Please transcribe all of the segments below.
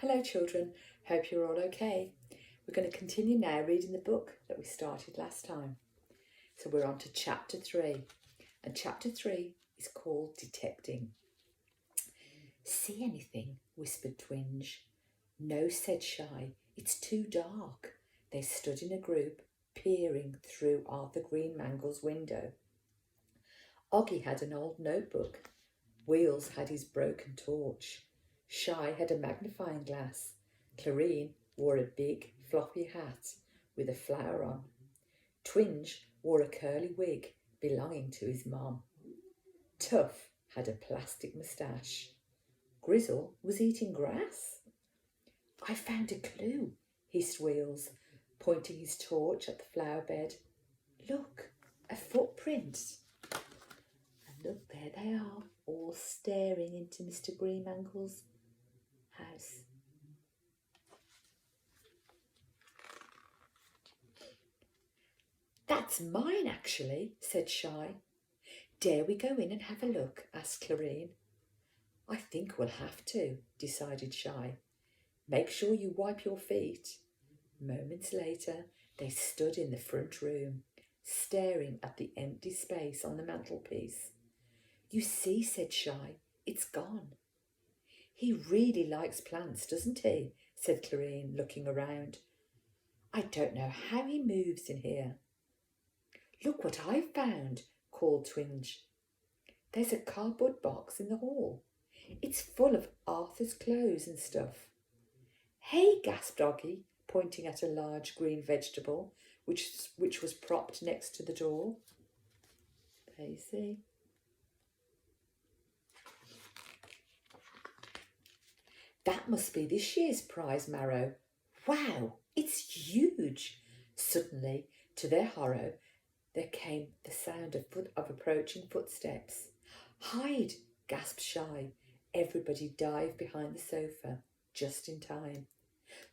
Hello children, hope you're all okay. We're going to continue now reading the book that we started last time. So we're on to chapter 3, and chapter 3 is called Detecting. See anything? Whispered Twinge. No, said Shy, it's too dark. They stood in a group, peering through Arthur Greenmangle's window. Oggy had an old notebook. Wheels had his broken torch. Shy had a magnifying glass. Clarine wore a big, floppy hat with a flower on. Twinge wore a curly wig belonging to his mum. Tuff had a plastic moustache. Grizzle was eating grass. I found a clue, hissed Wheels, pointing his torch at the flower bed. Look, a footprint. And look, there they are, all staring into Mr. Greenmangle's house. That's mine, actually, said Shy. Dare we go in and have a look? Asked Clarine. I think we'll have to, decided Shy. Make sure you wipe your feet. Moments later, they stood in the front room, staring at the empty space on the mantelpiece. You see, said Shy, it's gone. He really likes plants, doesn't he? Said Clarine, looking around. I don't know how he moves in here. Look what I've found, called Twinge. There's a cardboard box in the hall. It's full of Arthur's clothes and stuff. Hey, gasped Oggy, pointing at a large green vegetable which was propped next to the door. There you see. That must be this year's prize marrow. Wow, it's huge. Suddenly, to their horror, there came the sound of approaching footsteps. Hide, gasped Shy. Everybody dived behind the sofa, just in time.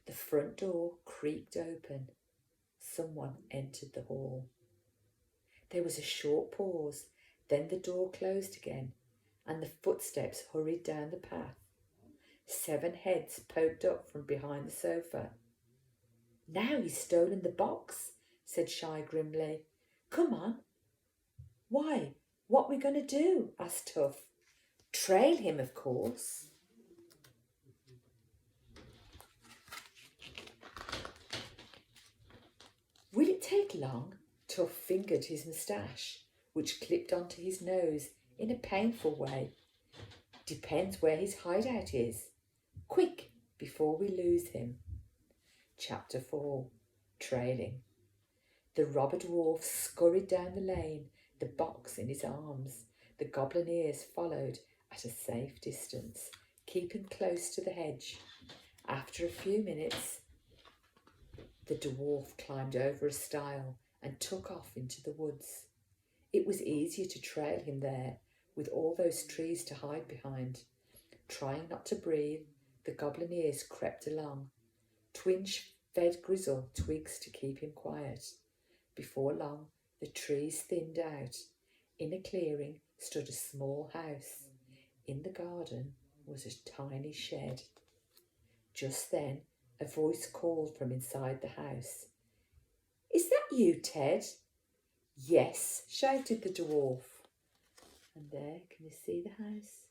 The front door creaked open. Someone entered the hall. There was a short pause, then the door closed again, and the footsteps hurried down the path. 7 heads poked up from behind the sofa. Now he's stolen the box, said Shy grimly. Come on. Why, what we going to do? Asked Tuff. Trail him, of course. Will it take long? Tuff fingered his moustache, which clipped onto his nose in a painful way. Depends where his hideout is. Quick, before we lose him. Chapter 4. Trailing. The robber dwarf scurried down the lane, the box in his arms. The goblineers followed at a safe distance, keeping close to the hedge. After a few minutes, the dwarf climbed over a stile and took off into the woods. It was easier to trail him there, with all those trees to hide behind. Trying not to breathe, the goblineers crept along. Twinge fed Grizzle twigs to keep him quiet. Before long, the trees thinned out. In a clearing stood a small house. In the garden was a tiny shed. Just then, a voice called from inside the house. Is that you, Ted? Yes, shouted the dwarf. And there, can you see the house?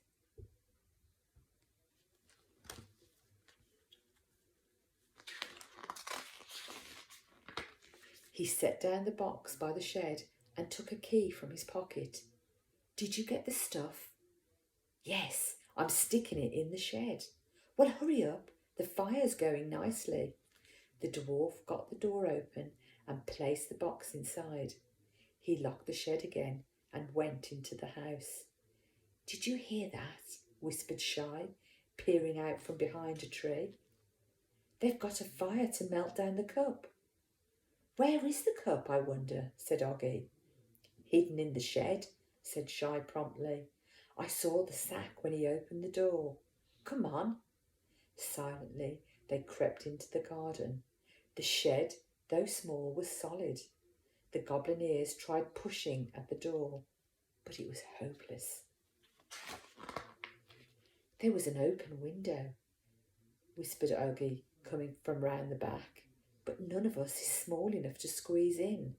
He set down the box by the shed and took a key from his pocket. Did you get the stuff? Yes, I'm sticking it in the shed. Well, hurry up. The fire's going nicely. The dwarf got the door open and placed the box inside. He locked the shed again and went into the house. Did you hear that? Whispered Shy, peering out from behind a tree. They've got a fire to melt down the cup. Where is the cup, I wonder? Said Oggy. Hidden in the shed, said Shy promptly. I saw the sack when he opened the door. Come on. Silently, they crept into the garden. The shed, though small, was solid. The goblineers tried pushing at the door, but it was hopeless. There was an open window. whispered Oggy, coming from round the back. But none of us is small enough to squeeze in.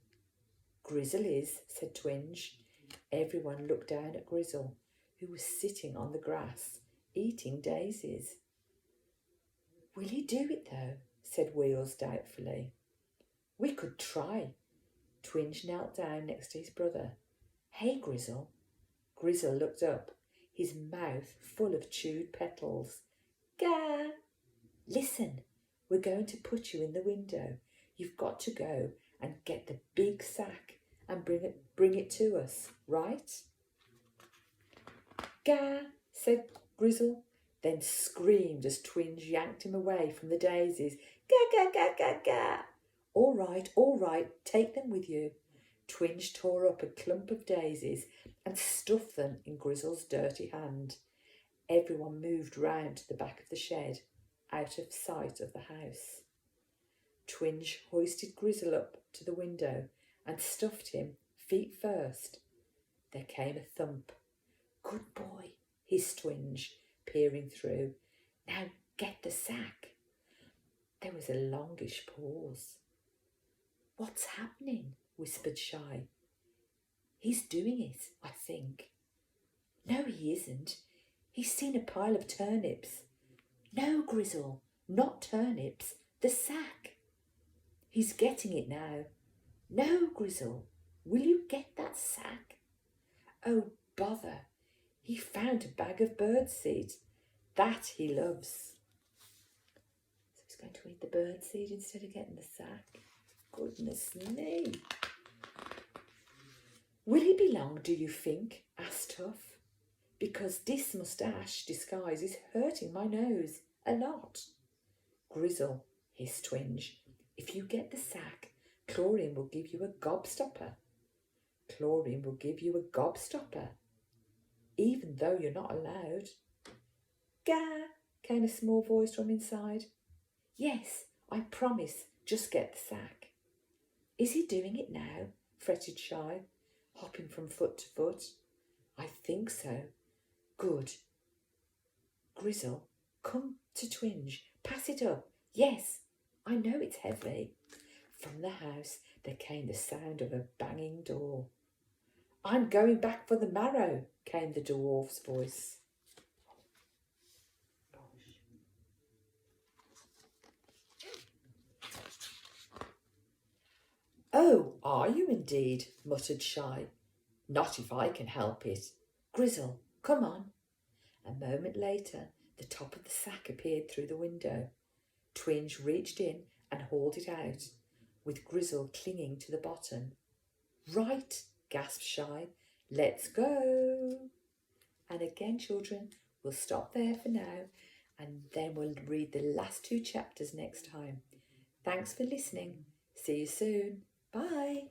Grizzle is, said Twinge. Everyone looked down at Grizzle, who was sitting on the grass, eating daisies. Will he do it, though? Said Wheels doubtfully. We could try. Twinge knelt down next to his brother. Hey, Grizzle. Grizzle looked up, his mouth full of chewed petals. Gah! Listen, we're going to put you in the window. You've got to go and get the big sack and bring it to us, right? Gah, said Grizzle, then screamed as Twinge yanked him away from the daisies. Gah, gah, gah, gah, gah. All right, take them with you. Twinge tore up a clump of daisies and stuffed them in Grizzle's dirty hand. Everyone moved round to the back of the shed, out of sight of the house. Twinge hoisted Grizzle up to the window and stuffed him feet first. There came a thump. Good boy, hissed Twinge, peering through. Now get the sack. There was a longish pause. What's happening? Whispered Shy. He's doing it, I think. No, he isn't. He's seen a pile of turnips. No, Grizzle, not turnips, the sack. He's getting it now. No, Grizzle, will you get that sack? Oh, bother. He found a bag of birdseed. That he loves. So he's going to eat the birdseed instead of getting the sack. Goodness me. Will he be long, do you think? Asked Tuff. Because this moustache disguise is hurting my nose a lot. Grizzle, hissed Twinge, if you get the sack, Chlorine will give you a gobstopper. Chlorine will give you a gobstopper, even though you're not allowed. Gah, came a small voice from inside. Yes, I promise, just get the sack. Is he doing it now? Fretted Shy, hopping from foot to foot. I think so. Good. Grizzle, come to Twinge. Pass it up. Yes, I know it's heavy. From the house there came the sound of a banging door. I'm going back for the marrow, came the dwarf's voice. Oh, are you indeed? Muttered Shy. Not if I can help it. Grizzle, come on. A moment later, the top of the sack appeared through the window. Twinge reached in and hauled it out, with Grizzle clinging to the bottom. Right, gasped Shy. Let's go. And again, children, we'll stop there for now, and then we'll read the last 2 chapters next time. Thanks for listening. See you soon. Bye.